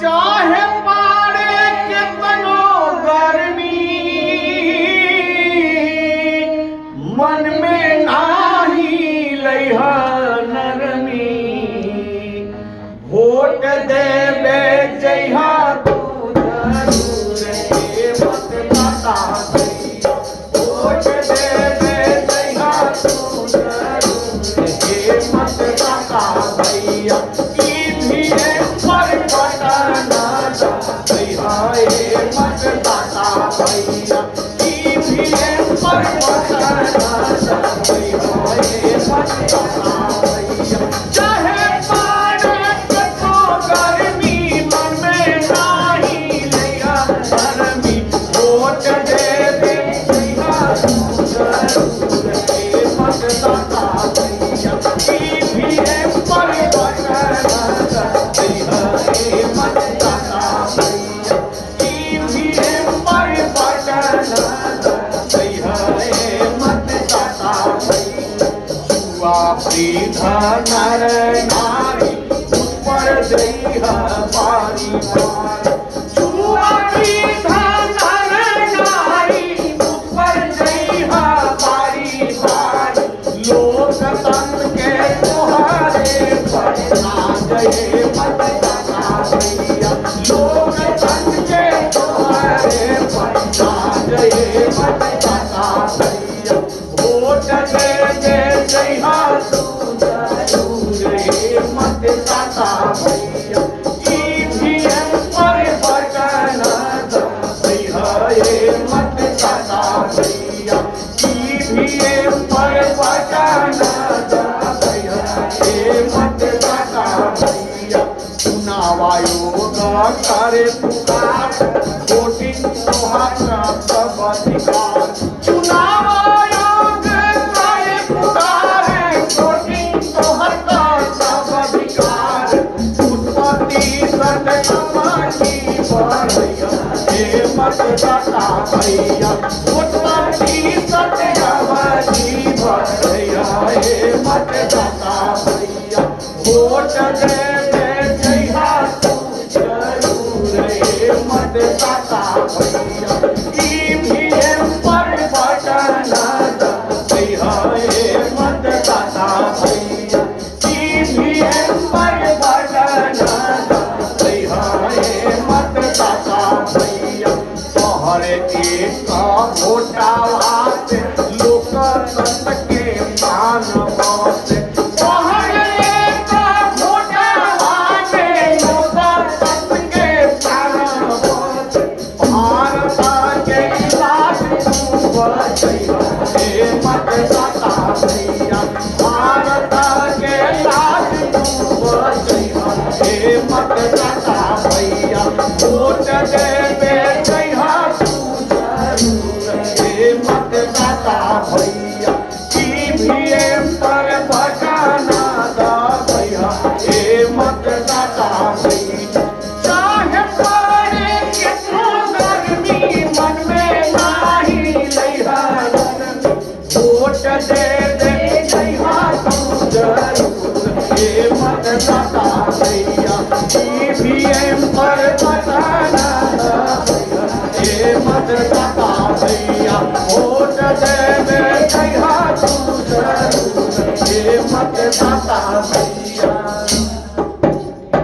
चाहे पारे कितनो गर्मी मन में नाही लइहा नरमी वोट देवे जइहा तू जरूर हे मतदाता वोट देवे जइहा तू जरूर हे मतदाता भैया चाहे पारे कितनो गर्मी मन में नाही लइहा नरमी वोट देवे जइहा तू जरूर हे मतदाता भैया ईवीएम परिवर्तन जइहा हे मतदाता भैया ईवीएम परिवर्तन जइहा हे मतदाता भैया युवा वृद्ध नर नारी ऊपर जइहा बारी बार युवा वृद्ध नर नारी ऊपर जइहा बारी बार लोकतंत्र के तोहरे बढ़ना जय मतदाता भैया लोकतंत्र के तोहरे बढ़ना जय मतदाता भैया वोट दे जइहा तू जरूर हे मतदाता भैया ईवीएम परिवर्तन जइहा हे मतदाता भैया ईवीएम परिवर्तन जइहा हे मतदाता भैया चुनाव आयोग करे पुकार वोटिंग तोहरा सब अधिकार चुनाव आयोग करे पुकार वोटिंग तोहरा सब अधिकार उत्पत्ति सदकमानी बढ़ैया हे मतदाता भैया उत्पत्ति सदकमानी बढ़ैया हे मतदाता भैया वोट देवे जइहा तू जरूर हे मतदाता भैया ईवीएम परिवर्तन जइहा हे मतदाता भैया ईवीएम परिवर्तन जइहा हे मतदाता भैया तोहरे एक वोटावा से लोकतंत्र के प्राण बसे तोहरे एक वोटावा से लोकतंत्र के प्राण बसे भारत के इलाज तू बचैहा हे मतदाता भैया भारत के इलाज तू बचैहा हे मतदाता भैया वोट देवे जइहा तू जरूर हे मतदाता भैया ईवीएम परिवर्तन जइहा हे मतदाता भैया